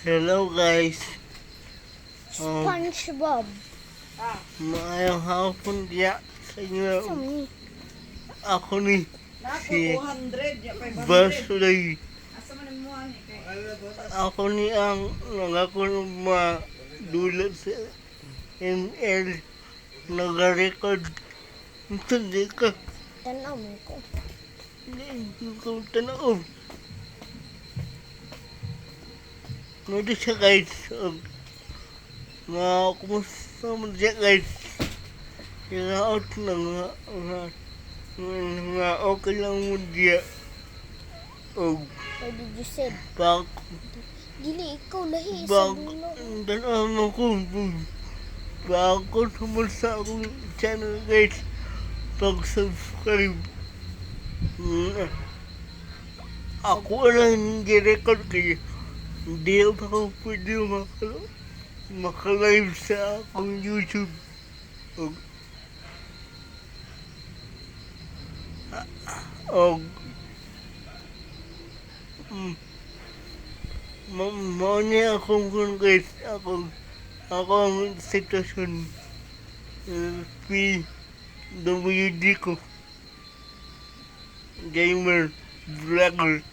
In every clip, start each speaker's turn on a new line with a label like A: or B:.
A: Hello guys.
B: SpongeBob.
A: Maayong hapon diya sa inyo.
B: Saan
A: Ako ni
C: Nako,
A: si
C: 200, ya, 500.
A: Basulay.
C: Asa man ang muha ni kay?
A: Ako ni ang nangako madulat sa ML. Nag-record. Hindi ka.
B: Tanaw mo ko.
A: Hindi ko tanaw. Nodi siya guys. Kumusta mo diya guys? Kinaot na nga okay lang mo diya.
B: What did you say?
A: Bak
B: Dili, ikaw lahi sa
A: bak
B: dulo.
A: tanaw ko. Bago naman sa akong channel guys. Pag-subscribe. Ako lang nag-record kayo. Hindi ako pwede maka-live sa akong YouTube. Maunya akong kung guys. Ako ang sitwasyon. PWD ko. Gamer. Vlogger.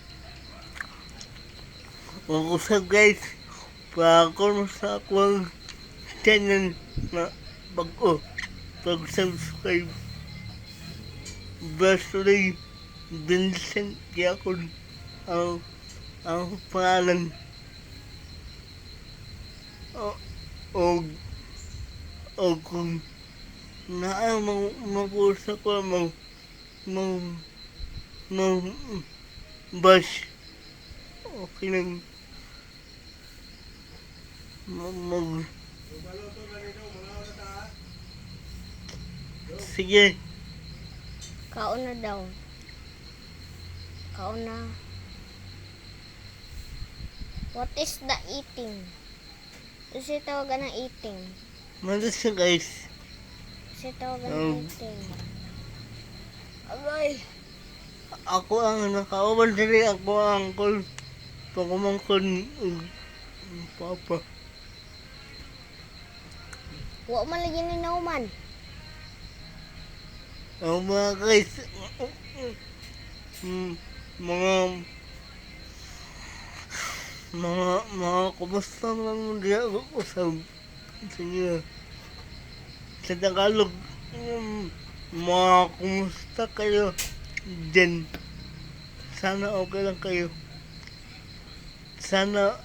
A: Ako sa guys. Pa-ako sa akong channel na bago. Pag-subscribe. Basulay Vincent Yakon ang pangalan. O kung mag-usa ko bash. Okay lang. Sige.
B: Kauna daw. Kauna. What is the eating? Kasi tawagan ng eating.
A: Malas siya guys.
B: Kasi tawagan ng eating.
A: Agay. Ako ang nakauban diri. Ako ang call. Pagumangkon. Papa.
B: Wa man lagi ni nauman.
A: Ang mga guys. Mga kumusta lang diya usab sa inyo. Sa Tagalog, mga kumusta kayo dyan? Sana okay lang kayo. Sana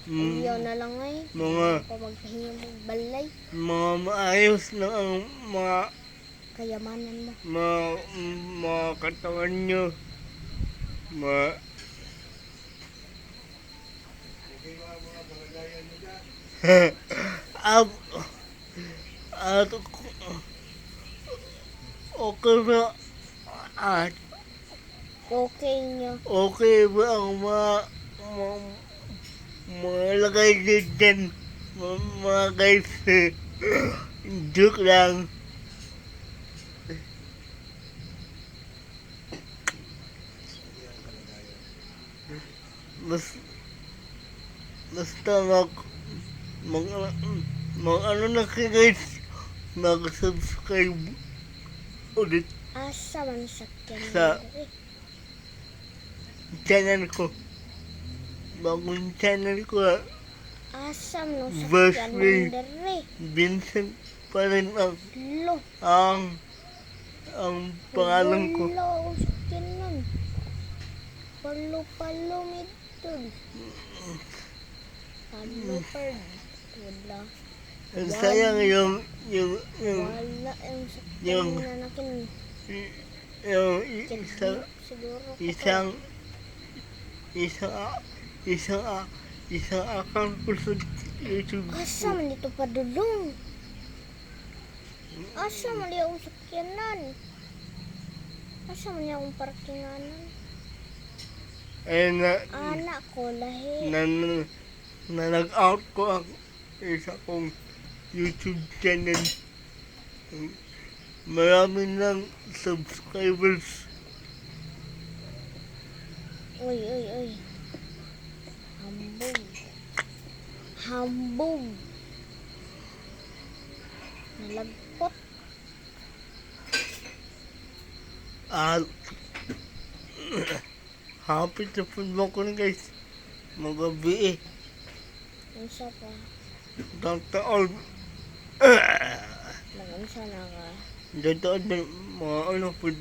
B: Ayaw na lang ay.
A: mga
B: Ako magpahinga mo balay.
A: mga maayos na ang mga
B: Kayamanan mo.
A: mga katawan nyo. Ab at okay ba at
B: Okay nyo.
A: okay ba ang mga lagay dyan mga guys. Joke lang. Basta ano na kayo guys, mag-subscribe ulit
B: Asa man sakyan
A: Sa-
B: mo.
A: channel ko. Bagong channel ko,
B: Asa mo sakyan
A: Basley.
B: mo dere.
A: Vincent pa rin
B: Lo.
A: ang pangalan ko.
B: Lo, sakyan nun. Palo mitod. Palo per. Wala.
A: Ang sayang yung
B: Wala yung sakyan
A: yung-
B: na nakin.
A: isang
B: Siguro.
A: isang account ko sa YouTube.
B: Asa man dito padulong? Asa man di akong sakyanan? Asa man di akong parkinganan?
A: Eh
B: Anak ko lahi.
A: na nag-out ko ang isa kong YouTube channel. Marami ng subscribers.
B: Uy. hambog. Hambog. Nalagpot.
A: At happy to football ko na guys. Magabi eh.
B: Unsa pa?
A: Taon.
B: Nag-unsa na ka?
A: Taon na mga ano food.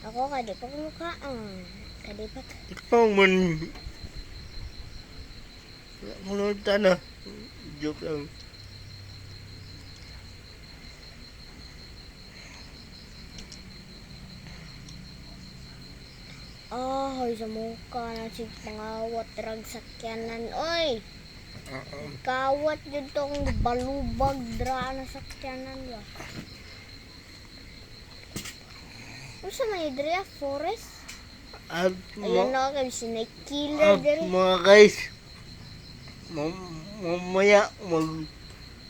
B: Ako kadi pa kumukhaan. Kadi pa.
A: Ikaw man. Kulota na. Joke lang.
B: Hoy sa mukha na si pangawat rag sakyanan. Oy! Kawat yun tong balubag dra na sakyanan ba? Ano sa may dra? Forest?
A: At
B: Ayun na kayo, snake killer diri.
A: mga guys. Mamaya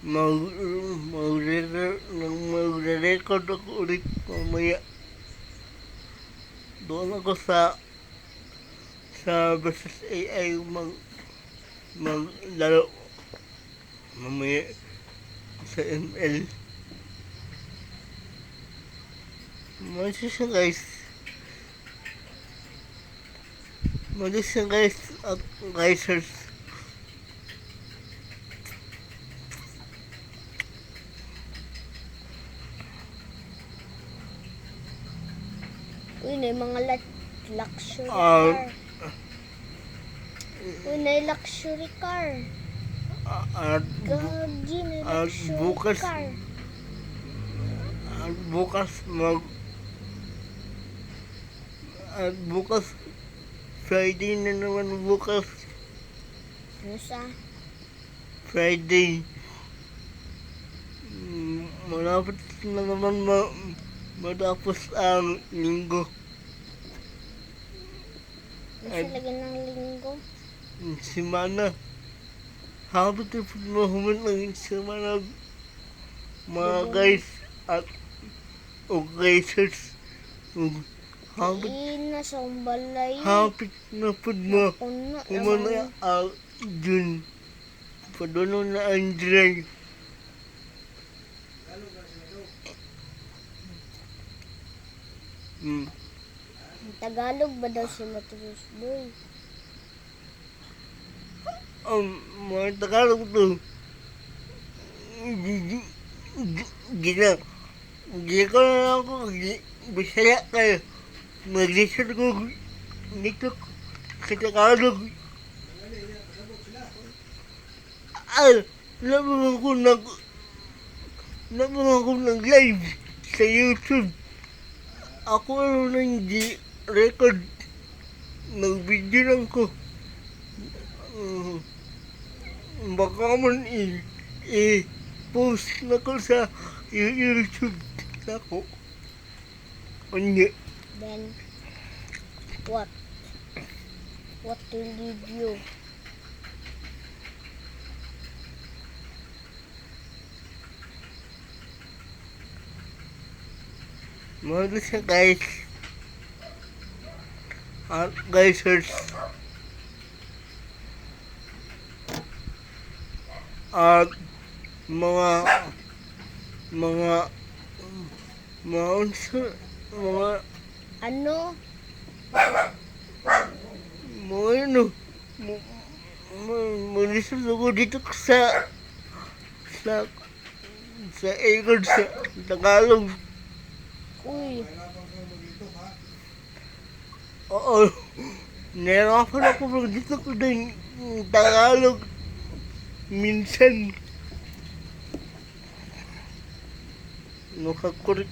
A: magre-record ako ulit mamaya. Doon ako sa versus AI maglaro mamaya sa ML. Malis siya guys at guysers.
B: Uy, na mga luxury car. Uy, na luxury car.
A: At
B: Gagi na luxury
A: bukas
B: car.
A: at bukas Friday na naman bukas.
B: Ano sa?
A: Friday. Malapit na naman matapos ang linggo.
B: Ano sa lagyan ng linggo?
A: Simana. Habit na po mahuman ng simana mga guys at guysers.
B: Ina sa umbalay.
A: Habit na po
B: Puno
A: kumana ang June. Padono na ang July.
B: Tagalog ba daw sila Tulos Boy?
A: Mga Tagalog to. Gina ko na ako. Bisaya kayo. Mag-listen ko dito sa Tagalog. Ay, naman ako nag-live sa YouTube. Ako ano nang record. Nag-video lang ko. Baka man i-post na ko sa YouTube. Ako. Hindi.
B: Then, what? What will lead you?
A: Mga siya guys. At guysers. At mga
B: Ano?
A: Mag-listen ako dito sa Egon sa Tagalog.
B: Uy,
A: Oo. Nahirapan ako mag-dito ko ng Tagalog. Minsan. Nakakurik.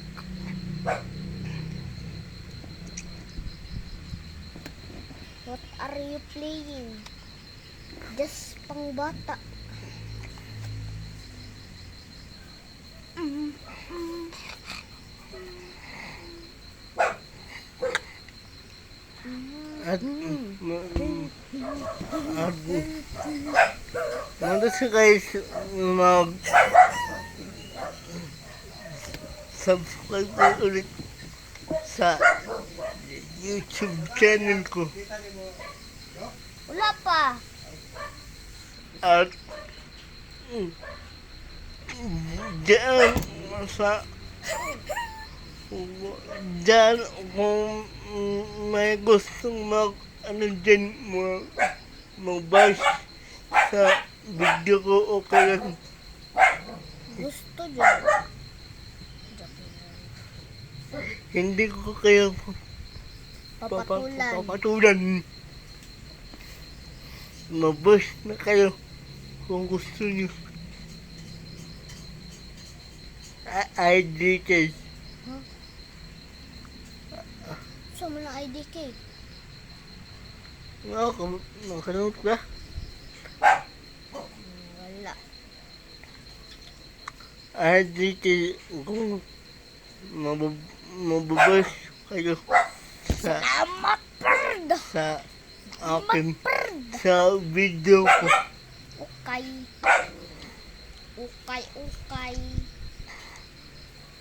B: what are you playing? Just pang bata.
A: Ano siya guys, subscribe ko ulit sa YouTube channel ko.
B: Wala pa.
A: At diyan sa diyan kung may gustong dyan mag-bash sa video ko, okay lang.
B: Gusto dyan.
A: Hindi ko kayo
B: Papatulan.
A: papatulan. Mag-bash na kayo kung gusto niyo. IDK.
B: Gusto mo ng IDK?
A: Ako, nakanood ka?
B: Wala.
A: IDK kung mababas kayo sa
B: Salamat, Bird!
A: sa akin sa video ko.
B: Okay. Okay.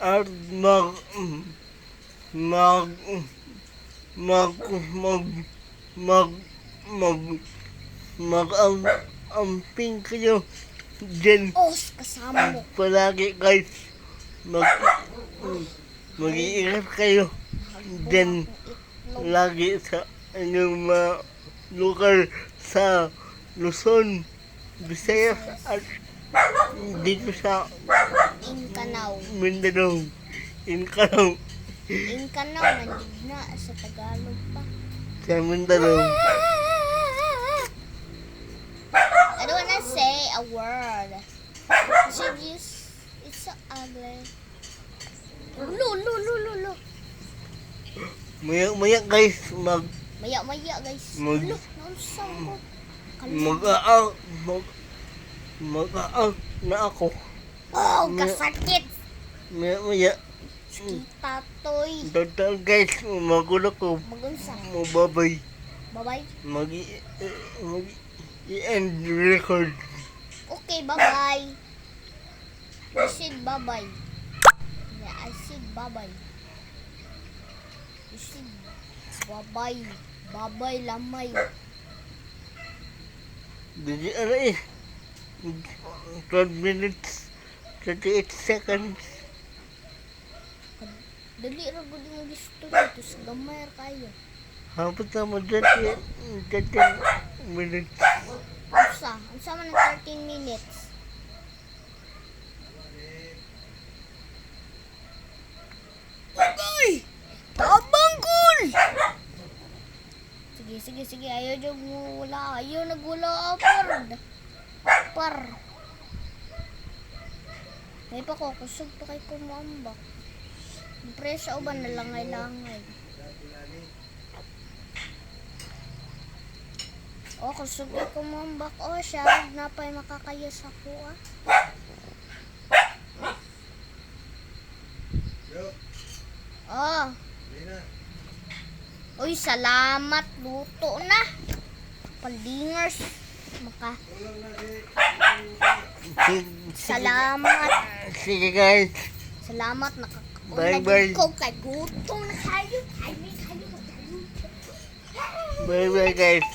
A: At mag amping kayo dyan
B: Os, kasama mo.
A: palagi guys. Mag-iingat kayo dyan lagi sa inyong mga lugar sa Luzon, Visayas at dito sa
B: Incanaw.
A: Mindanao. Incanaw.
B: Incanaw, nandig na. Sa Tagalog pa.
A: Sa Mindanao.
B: I don't wanna say a word. It's so ugly. Lo.
A: Maya guys,
B: Maya guys.
A: Mag-
B: Lo, naunsaw ko.
A: mag-aang na ako.
B: Oh, kasakit.
A: Maya,
B: Kita toy.
A: total guys, magulo ko.
B: Magunsa.
A: Mababay.
B: Bye-bye.
A: I-end record.
B: Okay, bye-bye. I said bye-bye. Yeah, I said bye-bye. You said bye-bye. Bye-bye, lamay.
A: Dili 12 minutes, 38 seconds.
B: Dali ra gud yung gusto dito sa gamay ra kayo.
A: Hapot na mo 13 minutes.
B: Unsa man ang 13 minutes? Bagay! Tabanggol! Sige, ayaw dyan wala. Ayaw nagwala, par. May pa ko, kusog pa kay kumambak. Presyo uban na langay-langay. O, kusog kay kumambak. O, siya, napay makakayas ako, ah. Oh. Uy, salamat. Luto na. Palingers. Salamat.
A: Sige guys.
B: Salamat.
A: Bye-bye.
B: Ikaw kay gutom na kayo. Ay, may kayo.
A: Bye bye guys.